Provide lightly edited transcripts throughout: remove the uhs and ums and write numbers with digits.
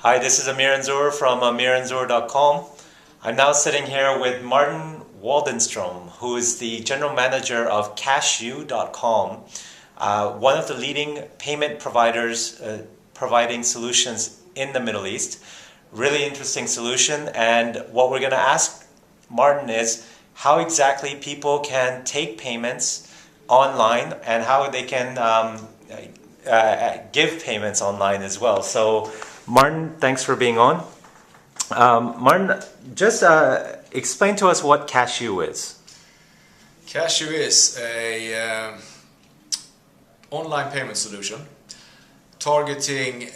Hi, this is Amir Anzur from amiranzur.com. I'm now sitting here with Martin Waldenstrom, who is the general manager of CashU.com, one of the leading payment providers providing solutions in the Middle East. Really interesting solution, and what we're going to ask Martin is how exactly people can take payments online and how they can give payments online as well. So, Martin, thanks for being on. Martin, just explain to us what CashU is. CashU is a online payment solution targeting,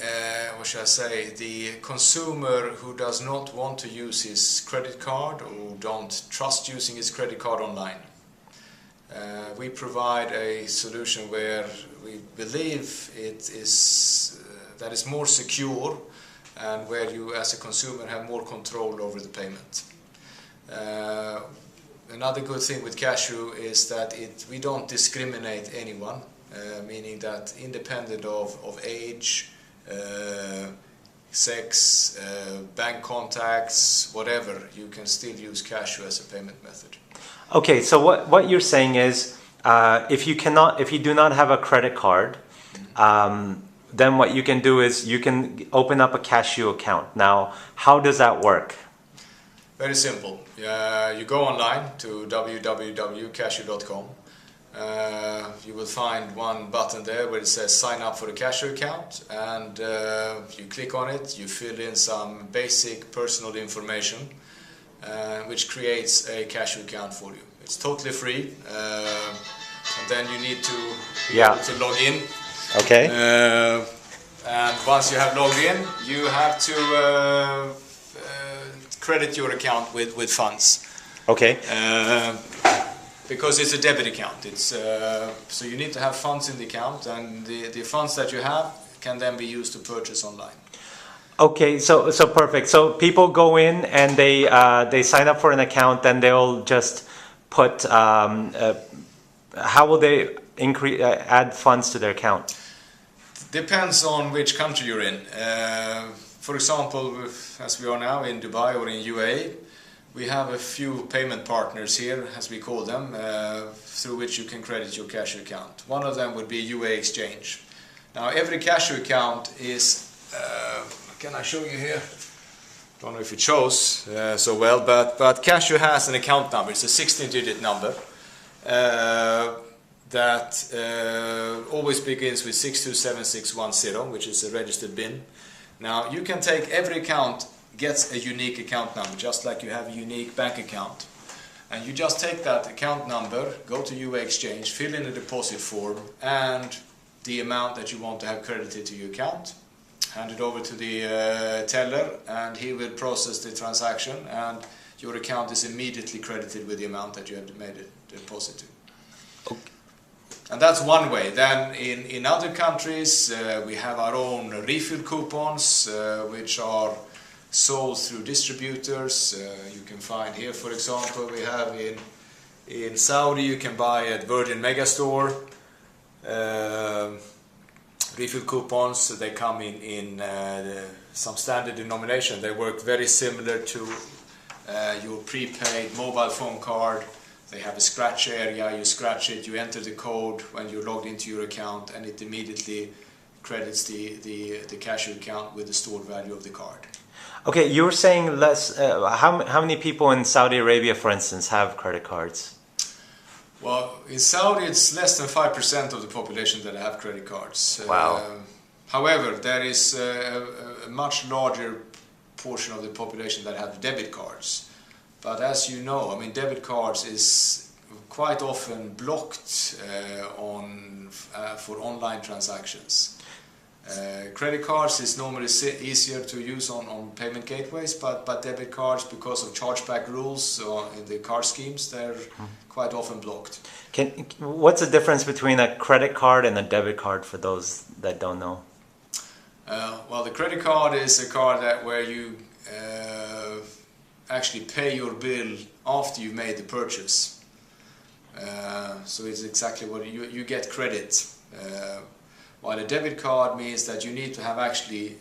what should I say, the consumer who does not want to use his credit card or don't trust using his credit card online. We provide a solution where we believe it is that is more secure and where you as a consumer have more control over the payment. Another good thing with CashU is that we don't discriminate anyone, meaning that independent of age, sex, bank contacts, whatever, you can still use CashU as a payment method. Okay, so what you're saying is if you do not have a credit card, then what you can do is you can open up a CashU account. Now, how does that work? Very simple. You go online to www.cashu.com. You will find one button there where it says sign up for a CashU account, and you click on it, you fill in some basic personal information, which creates a CashU account for you. It's totally free, and then you need to be able to log in. Okay. And once you have logged in, you have to credit your account with funds. Okay. Because it's a debit account. It's so you need to have funds in the account, and the funds that you have can then be used to purchase online. Okay, so perfect. So people go in and they sign up for an account, then they'll just put how will they add funds to their account? Depends on which country you're in. For example, as we are now in Dubai or in UAE, we have a few payment partners here, as we call them, through which you can credit your CashU account. One of them would be UAE Exchange. Now, every CashU account is, can I show you here? Don't know if it shows so well, but CashU has an account number. It's a 16-digit number that always begins with 627610, which is a registered BIN. Now, you can take every account gets a unique account number, just like you have a unique bank account. And you just take that account number, go to UAE Exchange, fill in a deposit form and the amount that you want to have credited to your account, hand it over to the teller, and he will process the transaction, and your account is immediately credited with the amount that you have made a deposit to. Okay. And that's one way. Then in other countries we have our own refill coupons, which are sold through distributors. You can find here, for example, we have in Saudi, you can buy at Virgin Megastore refill coupons. They come in some standard denomination. They work very similar to your prepaid mobile phone card. They have a scratch area, you scratch it, you enter the code when you're logged into your account, and it immediately credits the CashU account with the stored value of the card. Okay, you were saying less. How many people in Saudi Arabia, for instance, have credit cards? Well, in Saudi it's less than 5% of the population that have credit cards. Wow. However, there is a much larger portion of the population that have debit cards. But as you know, I mean, debit cards is quite often blocked for online transactions. Credit cards is normally easier to use on payment gateways, but debit cards, because of chargeback rules in the card schemes, they're quite often blocked. What's the difference between a credit card and a debit card for those that don't know? Well, the credit card is a card where you actually pay your bill after you've made the purchase. So it's exactly what you get credit. While a debit card means that you need to have actually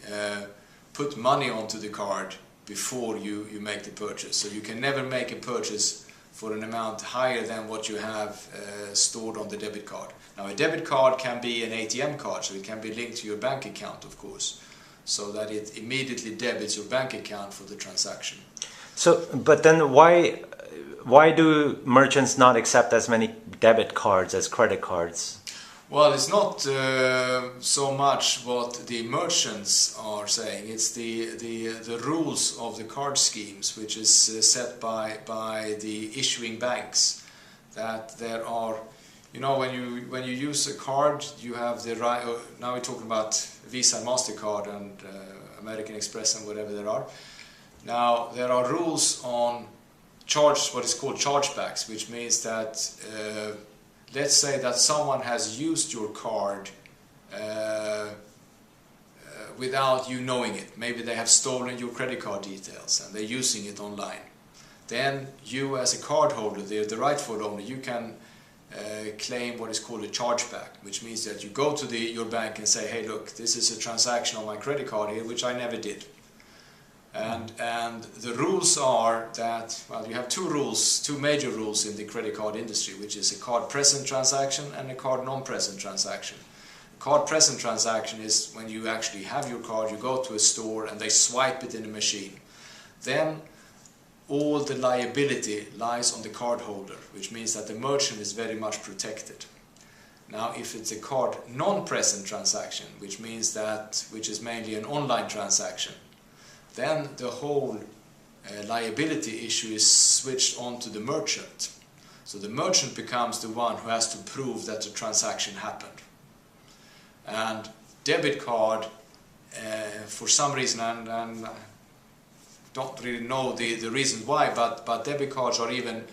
put money onto the card before you make the purchase. So you can never make a purchase for an amount higher than what you have stored on the debit card. Now a debit card can be an ATM card, so it can be linked to your bank account, of course, so that it immediately debits your bank account for the transaction. So, but then why do merchants not accept as many debit cards as credit cards? Well, it's not so much what the merchants are saying. It's the rules of the card schemes, which is set by the issuing banks. That there are, when you use a card, you have the right. Now we're talking about Visa and Mastercard and American Express and whatever there are. Now there are rules on what is called chargebacks, which means that. Let's say that someone has used your card without you knowing it. Maybe they have stolen your credit card details and they're using it online. Then you as a cardholder, the rightful owner, you can claim what is called a chargeback, which means that you go to your bank and say, hey look, this is a transaction on my credit card here which I never did. And the rules are that, well, you have two major rules in the credit card industry, which is a card present transaction and a card non-present transaction. A card present transaction is when you actually have your card, you go to a store and they swipe it in a machine. Then all the liability lies on the cardholder, which means that the merchant is very much protected. Now, if it's a card non-present transaction, which is mainly an online transaction, then the whole liability issue is switched on to the merchant. So the merchant becomes the one who has to prove that the transaction happened. And debit card, for some reason, and I don't really know the reason why, but debit cards are even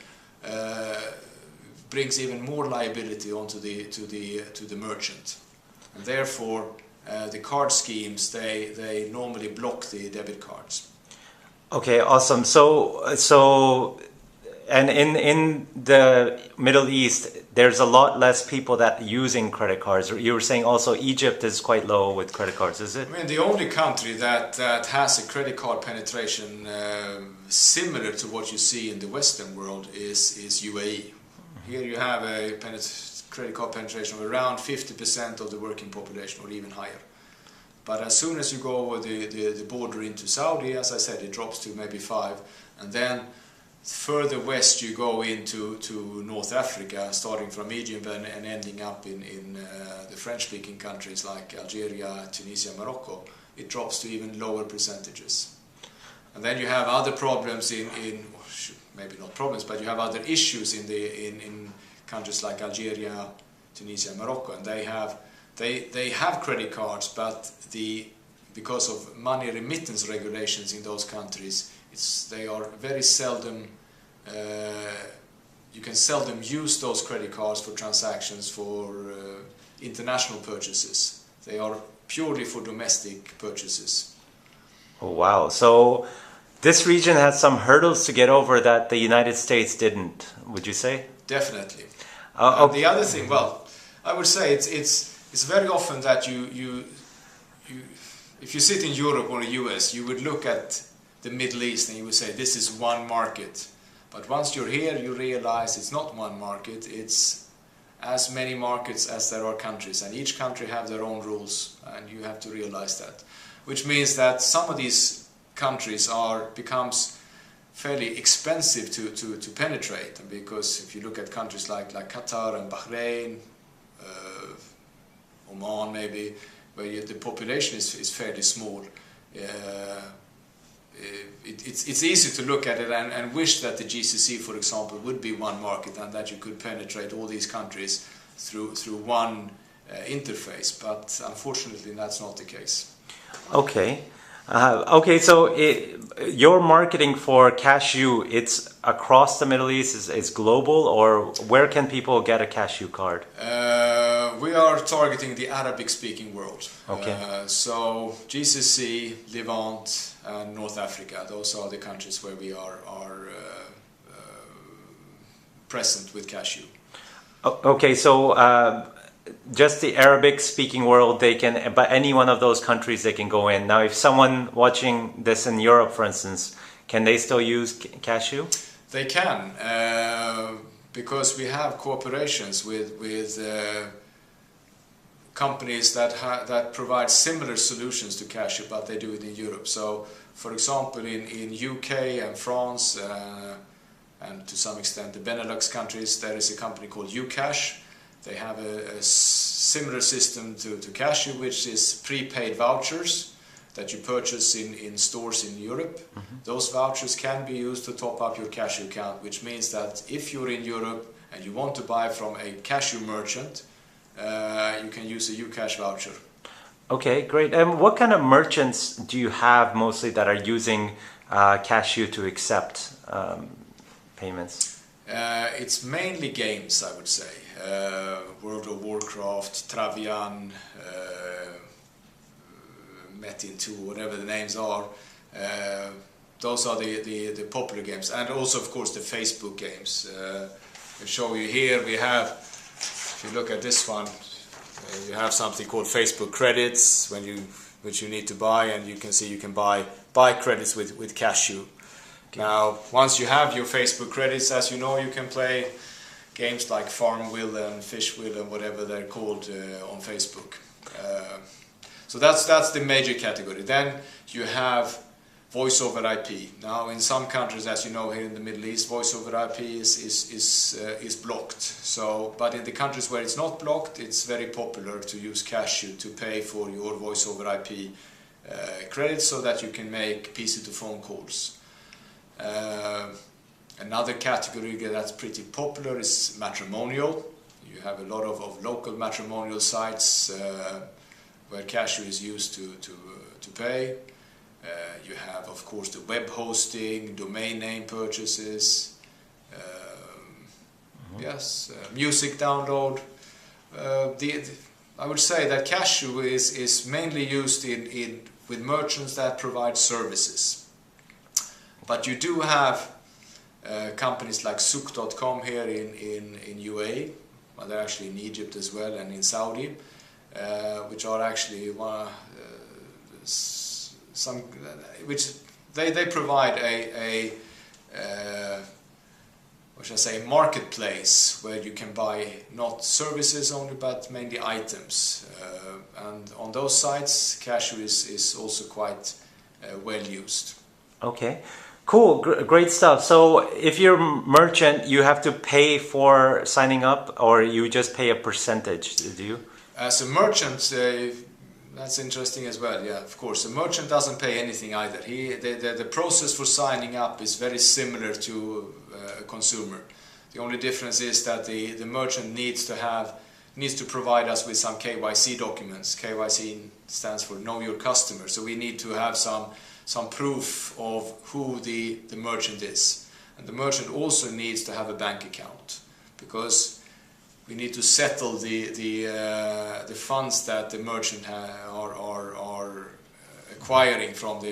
brings even more liability onto the merchant, and therefore. The card schemes, they normally block the debit cards. Okay, awesome. So, and in the Middle East, there's a lot less people that using credit cards. You were saying also Egypt is quite low with credit cards, is it? I mean, the only country that has a credit card penetration similar to what you see in the Western world is UAE. Here you have a credit card penetration of around 50% of the working population, or even higher. But as soon as you go over the border into Saudi, as I said, it drops to maybe 5%, and then further west you go into North Africa, starting from Egypt and ending up in the French-speaking countries like Algeria, Tunisia, Morocco, it drops to even lower percentages. And then you have other problems maybe not problems, but you have other issues in countries like Algeria, Tunisia, Morocco, and they have credit cards, but because of money remittance regulations in those countries, they are very seldom. You can seldom use those credit cards for transactions for international purchases. They are purely for domestic purchases. Oh, wow! So this region has some hurdles to get over that the United States didn't. Would you say? Definitely. Okay. The other thing, well, I would say it's very often that you if you sit in Europe or the US, you would look at the Middle East and you would say this is one market. But once you're here, you realize it's not one market. It's as many markets as there are countries, and each country have their own rules, and you have to realize that. Which means that some of these countries becomes fairly expensive to penetrate, because if you look at countries like Qatar and Bahrain, Oman maybe, where the population is fairly small, it's easy to look at it and wish that the GCC, for example, would be one market and that you could penetrate all these countries through one interface, but unfortunately that's not the case. Okay. Okay, so your marketing for CashU, it's across the Middle East, it's global, or where can people get a CashU card? We are targeting the Arabic-speaking world. Okay. So GCC, Levant, and North Africa, those are the countries where we are present with CashU. Okay, so just the Arabic speaking world, they can, but any one of those countries they can go in. Now, if someone watching this in Europe, for instance, can they still use CashU? They can, because we have cooperations with companies that provide similar solutions to CashU, but they do it in Europe. So, for example, in UK and France, and to some extent the Benelux countries, there is a company called UCash. They have a similar system to CashU, which is prepaid vouchers that you purchase in stores in Europe. Those vouchers can be used to top up your CashU account, which means that if you're in Europe and you want to buy from a CashU merchant, you can use a UCash voucher. Okay, great. And what kind of merchants do you have mostly that are using CashU to accept payments? It's mainly games, I would say. World of Warcraft, Travian, Metin 2, whatever the names are. Those are the popular games. And also, of course, the Facebook games. I'll show you here, we have, if you look at this one, you have something called Facebook credits, which you need to buy, and you can see you can buy credits with CashU. Okay. Now, once you have your Facebook credits, as you know, you can play games like Farmville and Fishville and whatever they're called on Facebook. So that's the major category. Then you have voice over IP. Now, in some countries, as you know, here in the Middle East, voice over IP is blocked. So, but in the countries where it's not blocked, it's very popular to use CashU to pay for your voice over IP credits, so that you can make PC to phone calls. Another category that's pretty popular is matrimonial. You have a lot of local matrimonial sites where CashU is used to pay. You have, of course, the web hosting, domain name purchases, music download. I would say that CashU is mainly used with merchants that provide services. But you do have companies like Souk.com here in UAE, well, they're actually in Egypt as well, and in Saudi, which are actually which they provide a what should I say, marketplace where you can buy not services only but mainly items, and on those sites CashU is also quite well used. Okay, cool, great stuff. So if you're a merchant, you have to pay for signing up, or you just pay a percentage, do you? As a merchant, that's interesting as well. Yeah, of course, a merchant doesn't pay anything either. The process for signing up is very similar to a consumer. The only difference is that the merchant needs to provide us with some KYC documents. KYC stands for Know Your Customer. So we need to have some proof of who the merchant is, and the merchant also needs to have a bank account, because we need to settle the funds that the merchant are acquiring from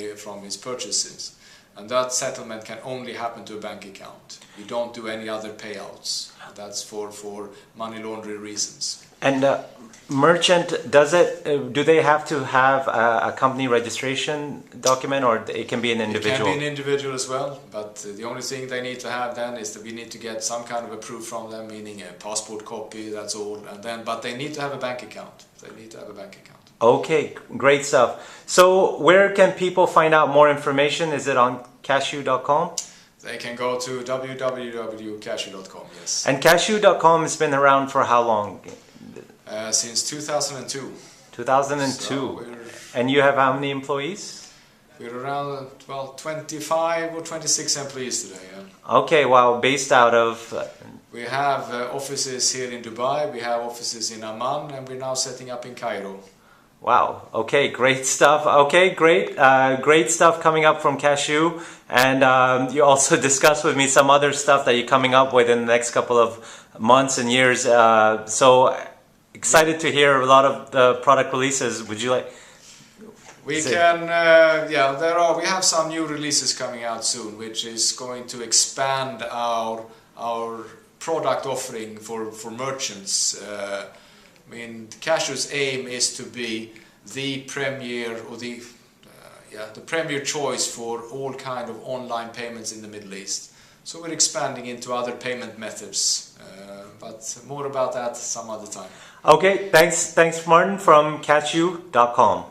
his purchases, and that settlement can only happen to a bank account. We don't do any other payouts. That's for money laundering reasons. And merchant, do they have to have a company registration document, or it can be an individual? It can be an individual as well, but the only thing they need to have then is that we need to get some kind of a proof from them, meaning a passport copy, that's all. But they need to have a bank account. Okay, great stuff. So where can people find out more information? Is it on CashU.com? They can go to www.cashu.com, yes. And CashU.com has been around for how long? Since 2002. 2002. So and you have how many employees? We're around, 25 or 26 employees today. Yeah. Okay, wow, based out of... We have offices here in Dubai, we have offices in Amman, and we're now setting up in Cairo. Wow, okay, great stuff. Okay, great stuff coming up from CashU. And you also discussed with me some other stuff that you're coming up with in the next couple of months and years. So excited to hear a lot of the product releases. Would you like? We have some new releases coming out soon, which is going to expand our product offering for merchants. I mean, CashU's aim is to be the premier or the premier choice for all kind of online payments in the Middle East. So we're expanding into other payment methods, but more about that some other time. Okay, thanks Martin from CashU.com.